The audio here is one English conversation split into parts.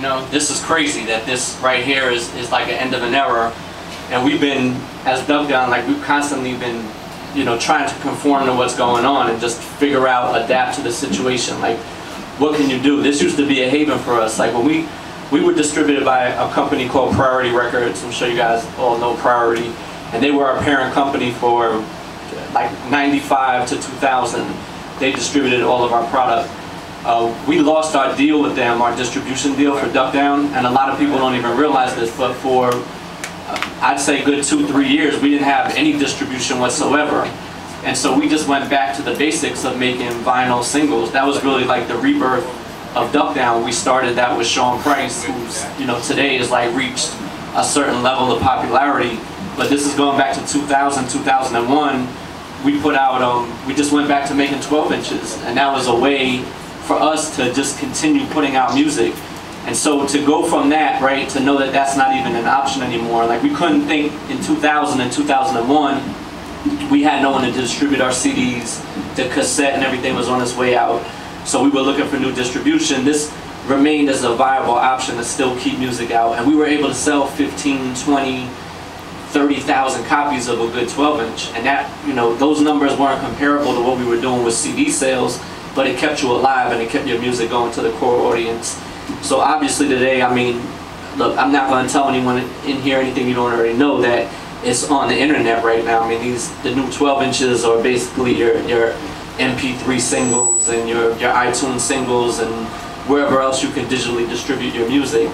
You know, this is crazy that this right here is like an end of an era. And we've been, as Dub Down, like we've constantly been, you know, trying to conform to what's going on and just figure out, adapt to the situation. Like, what can you do? This used to be a haven for us. Like when we were distributed by a company called Priority Records. I'm sure you guys all know Priority. And they were our parent company for like 95 to 2000. They distributed all of our product. We lost our deal with them, our distribution deal for Duck Down, and a lot of people don't even realize this, but for I'd say good 2-3 years we didn't have any distribution whatsoever. And so we just went back to the basics of making vinyl singles. That was really like the rebirth of Duck Down. We started that with Sean Price, who's, you know, today is like reached a certain level of popularity. But this is going back to 2000, 2001. We put out, we just went back to making 12 inches. And that was a way for us to just continue putting out music. And so to go from that, right, to know that that's not even an option anymore. Like we couldn't think in 2000 and 2001, we had no one to distribute our CDs, the cassette and everything was on its way out. So we were looking for new distribution. This remained as a viable option to still keep music out. And we were able to sell 15, 20, 30,000 copies of a good 12-inch. And that, you know, those numbers weren't comparable to what we were doing with CD sales, but it kept you alive and it kept your music going to the core audience. So obviously today, I mean, look, I'm not going to tell anyone in here anything you don't already know, that it's on the internet right now. I mean, the new 12 inches are basically your MP3 singles and your iTunes singles and wherever else you can digitally distribute your music.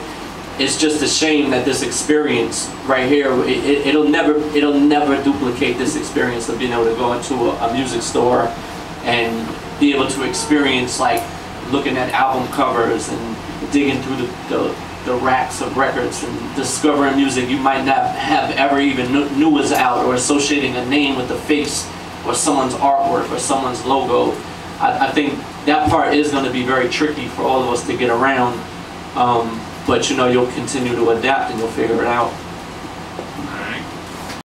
It's just a shame that this experience right here, it'll never duplicate this experience of being able to go into a music store and be able to experience, like, looking at album covers and digging through the racks of records and discovering music you might not have ever even knew was out, or associating a name with a face or someone's artwork or someone's logo. I think that part is going to be very tricky for all of us to get around, but you know, you'll continue to adapt and you'll figure it out.